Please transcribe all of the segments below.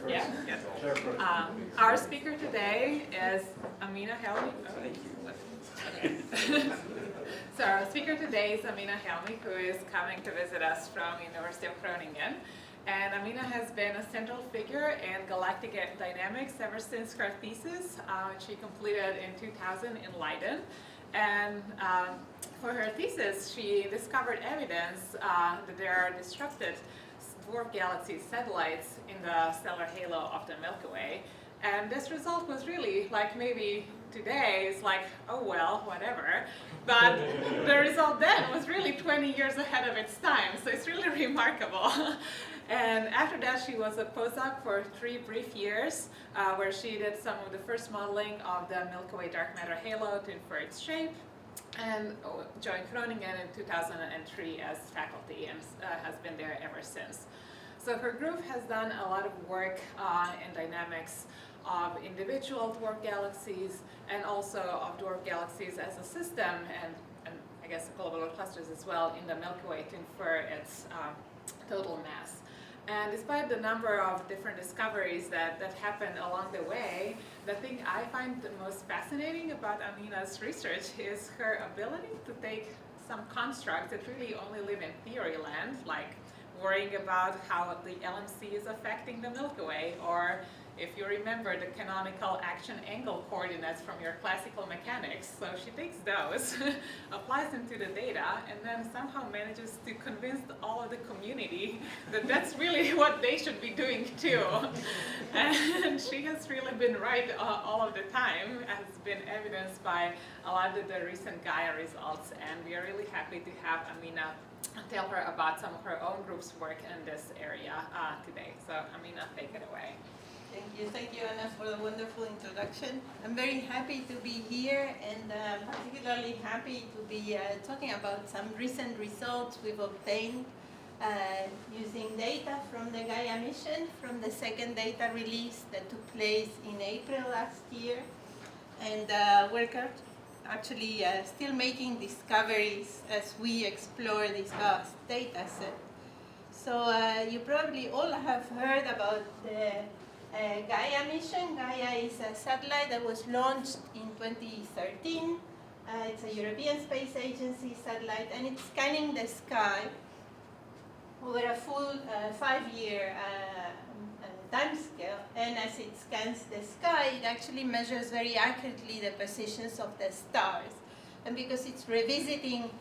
Yeah. Our speaker today is Amina Helmi. So our speaker today is Amina Helmi, who is coming to visit us from University of Groningen. And Amina has been a central figure in galactic dynamics ever since her thesis, which she completed in 2000 in Leiden. And for her thesis, she discovered evidence that there are disrupted dwarf galaxy satellites in the stellar halo of the Milky Way. And this result was really, like, maybe today is like, oh well, whatever. But the result then was really 20 years ahead of its time, so it's really remarkable. And after that, she was a postdoc for 3 brief years, where she did some of the first modeling of the Milky Way dark matter halo to infer its shape, and joined Groningen in 2003 as faculty and has been there ever since. So her group has done a lot of work in dynamics of individual dwarf galaxies and also of dwarf galaxies as a system and I guess globular clusters as well in the Milky Way to infer its total mass. And despite the number of different discoveries that happened along the way, the thing I find the most fascinating about Amina's research is her ability to take some constructs that really only live in theory land, like worrying about how the LMC is affecting the Milky Way, or if you remember the canonical action angle coordinates from your classical mechanics. So she takes those, applies them to the data, and then somehow manages to convince all of the community that that's really what they should be doing too. And she has really been right all of the time, as been evidenced by a lot of the recent Gaia results, and we are really happy to have Amina tell her about some of her own group's work in this area today. So Amina, take it away. Thank you, Anna, for the wonderful introduction. I'm very happy to be here, and particularly happy to be talking about some recent results we've obtained using data from the Gaia mission, from the second data release that took place in April last year. And we're actually still making discoveries as we explore this vast data set. So you probably all have heard about the Gaia mission. Gaia is a satellite that was launched in 2013. It's a European Space Agency satellite, and it's scanning the sky over a full 5-year time scale. And as it scans the sky, it actually measures very accurately the positions of the stars. And because it's revisiting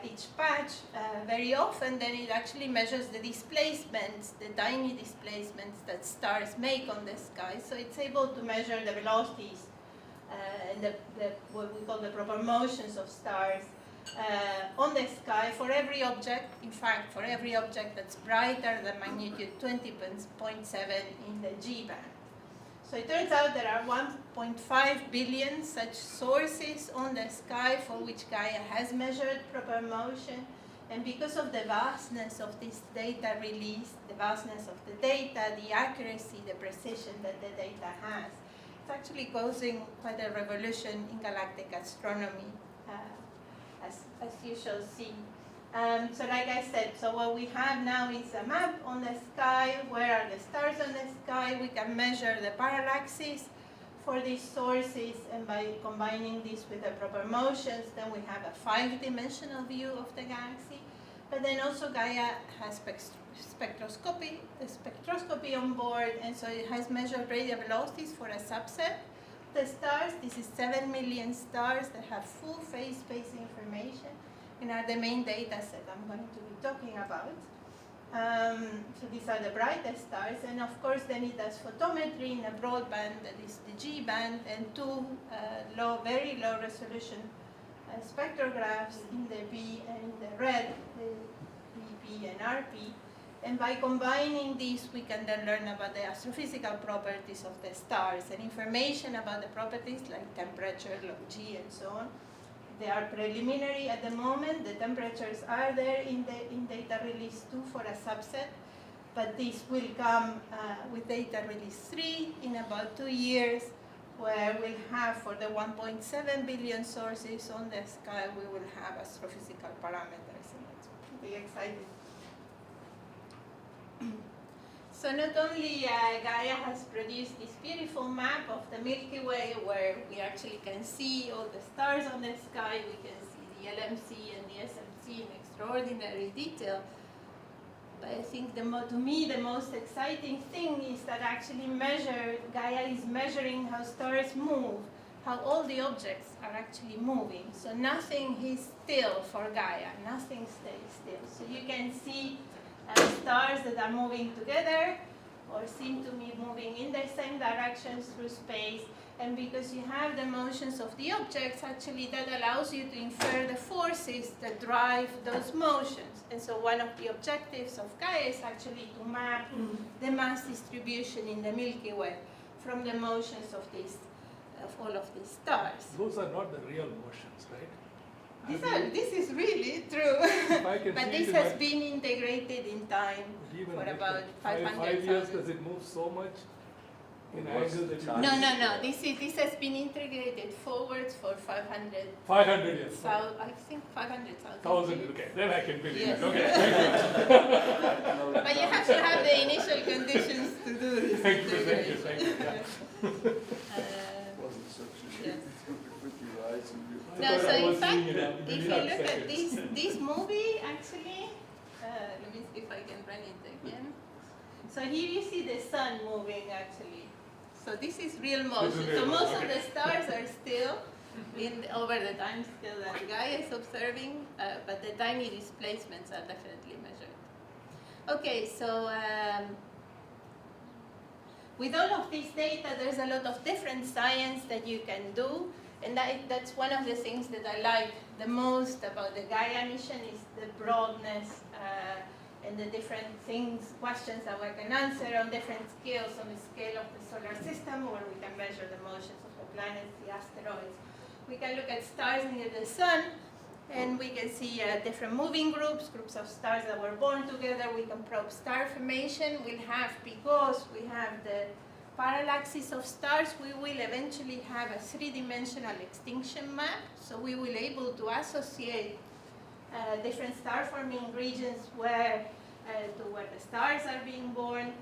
each patch very often, then it actually measures the displacements, the tiny displacements that stars make on the sky. So it's able to measure the velocities and what we call the proper motions of stars on the sky for every object. In fact, for every object that's brighter than magnitude 20.7 in the G band. So it turns out there are 1.5 billion such sources on the sky for which Gaia has measured proper motion. And because of the vastness of this data release, the vastness of the data, the accuracy, the precision that the data has, it's actually causing quite a revolution in galactic astronomy, as you shall see. So like I said, so what we have now is a map on the sky. Where are the stars on the sky? We can measure the parallaxes for these sources, and by combining this with the proper motions, then we have a 5-dimensional view of the galaxy. But then also Gaia has spectroscopy on board, and so it has measured radial velocities for a subset of the stars. This is 7 million stars that have full phase space information, and are the main data set I'm going to be talking about. So these are the brightest stars, and of course then it does photometry in a broadband, that is the G band, and 2 very low resolution spectrographs in the B and in the red, the BP and RP. And by combining these, we can then learn about the astrophysical properties of the stars and information about the properties like temperature, log G, and so on. They are preliminary at the moment. The temperatures are there in data release 2 for a subset, but this will come with data release 3 in about 2 years, where we'll have, for the 1.7 billion sources on the sky, we will have astrophysical parameters, and that's pretty exciting. So not only Gaia has produced this beautiful map of the Milky Way where we actually can see all the stars on the sky, we can see the LMC and the SMC in extraordinary detail. But I think to me the most exciting thing is that actually Gaia is measuring how stars move, how all the objects are actually moving. So nothing is still for Gaia, nothing stays still. So you can see stars that are moving together or seem to be moving in the same directions through space. And because you have the motions of the objects, actually that allows you to infer the forces that drive those motions. And so one of the objectives of Gaia is actually to map the mass distribution in the Milky Way from the motions of all of these stars. Those are not the real motions, right? This is really true. But this has been integrated in time for about 500 5 years. Does it move so much in angle that you No. This has been integrated forwards for 500. 500 years. So I think 500,000. 1,000. Okay, then I can believe Yes. it. Okay. But you have to have the initial conditions to do this. Thank you. Yeah. Wasn't such a Yes. with your eyes and your No, so in fact, if if you look at this movie, actually, let me see if I can run it again. So here you see the sun moving, actually. So this is real motion. So most of the stars are still over the time scale that Gaia is observing, but the tiny displacements are definitely measured. Okay, so with all of this data, there's a lot of different science that you can do. And that's one of the things that I like the most about the Gaia mission is the broadness and the different questions that we can answer on different scales, on the scale of the solar system, where we can measure the motions of the planets, the asteroids. We can look at stars near the sun, and we can see different moving groups of stars that were born together. We can probe star formation. Because we have the parallaxes of stars, we will eventually have a three-dimensional extinction map. So we will be able to associate different star-forming regions where the stars are being born.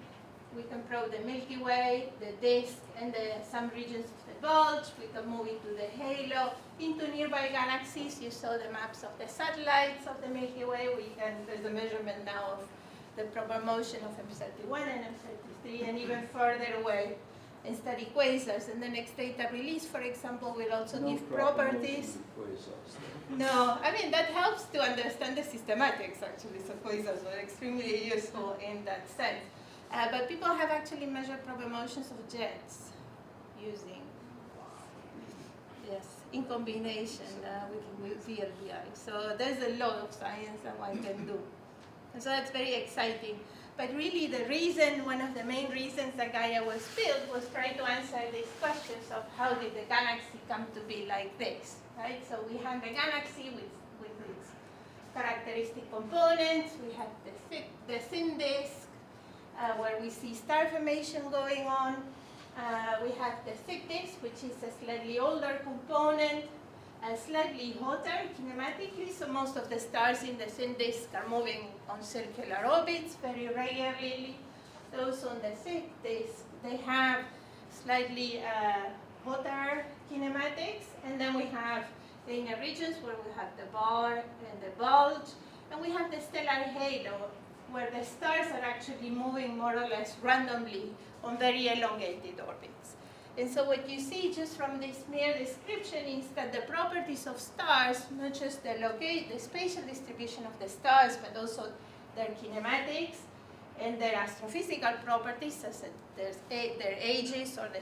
We can probe the Milky Way, the disk, and some regions of the bulge. We can move into the halo, into nearby galaxies. You saw the maps of the satellites of the Milky Way. There's a measurement now of the proper motion of M31 and M33, and even further away, and study quasars. And the next data release, for example, will also give properties. No, I mean, that helps to understand the systematics, actually. So quasars are extremely useful in that sense. But people have actually measured proper motions of jets using, in combination with VLBI. So there's a lot of science that one can do. And so that's very exciting. But really one of the main reasons that Gaia was built was trying to answer these questions of how did the galaxy come to be like this, right? So we have the galaxy with its characteristic components. We have the thin disk, where we see star formation going on. We have the thick disk, which is a slightly older component, slightly hotter kinematically, so most of the stars in the thin disk are moving on circular orbits very regularly. Those on the thick disk, they have slightly hotter kinematics, and then we have the inner regions where we have the bar and the bulge, and we have the stellar halo, where the stars are actually moving more or less randomly on very elongated orbits. And so what you see just from this mere description is that the properties of stars, not just the spatial distribution of the stars, but also their kinematics and their astrophysical properties, such as their ages or the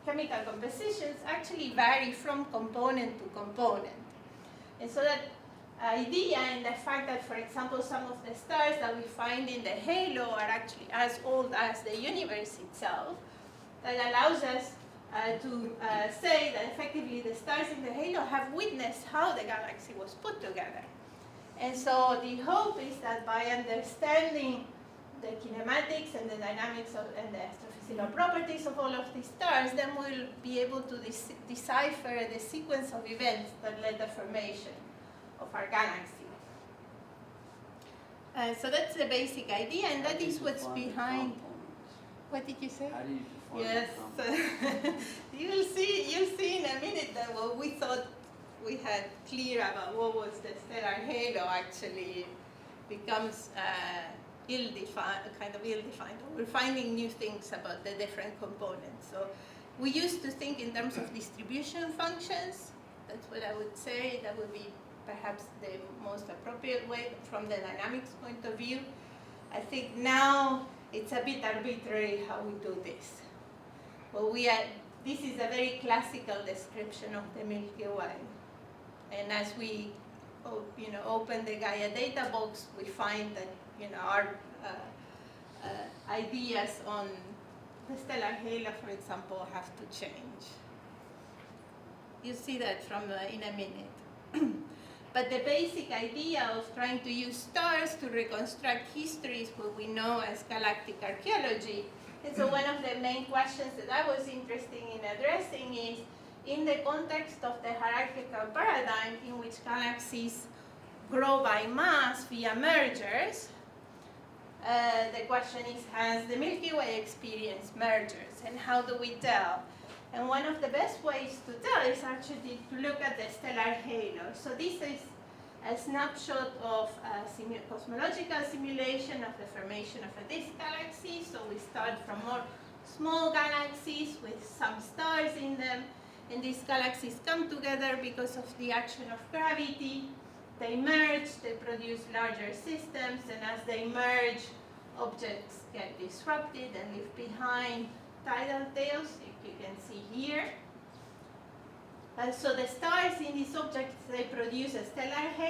chemical compositions, actually vary from component to component. And so that idea and the fact that, for example, some of the stars that we find in the halo are actually as old as the universe itself, that allows us to say that effectively the stars in the halo have witnessed how the galaxy was put together. And so the hope is that by understanding the kinematics and the dynamics and the astrophysical properties of all of these stars, then we'll be able to decipher the sequence of events that led the formation of our galaxy. So that's the basic idea, and that is what's How do you define the behind. components? What did you say? How do you define Yes, the components? you'll see in a minute that what we thought we had clear about what was the stellar halo actually becomes ill-defined, kind of ill-defined. We're finding new things about the different components. So we used to think in terms of distribution functions. That's what I would say. That would be perhaps the most appropriate way from the dynamics point of view. I think now it's a bit arbitrary how we do this. Well, this is a very classical description of the Milky Way. And as we open the Gaia data box, we find that our ideas on the stellar halo, for example, have to change. You'll see that in a minute. But the basic idea of trying to use stars to reconstruct histories, what we know as galactic archaeology, and so one of the main questions that I was interested in addressing is, in the context of the hierarchical paradigm in which galaxies grow by mass via mergers, the question is, has the Milky Way experienced mergers, and how do we tell? And one of the best ways to tell is actually to look at the stellar halo. So this is a snapshot of a cosmological simulation of the formation of a disk galaxy. So we start from more small galaxies with some stars in them, and these galaxies come together because of the action of gravity. They merge, they produce larger systems, and as they merge, objects get disrupted and leave behind tidal tails, you can see here. And so the stars in these objects, they produce a stellar halo.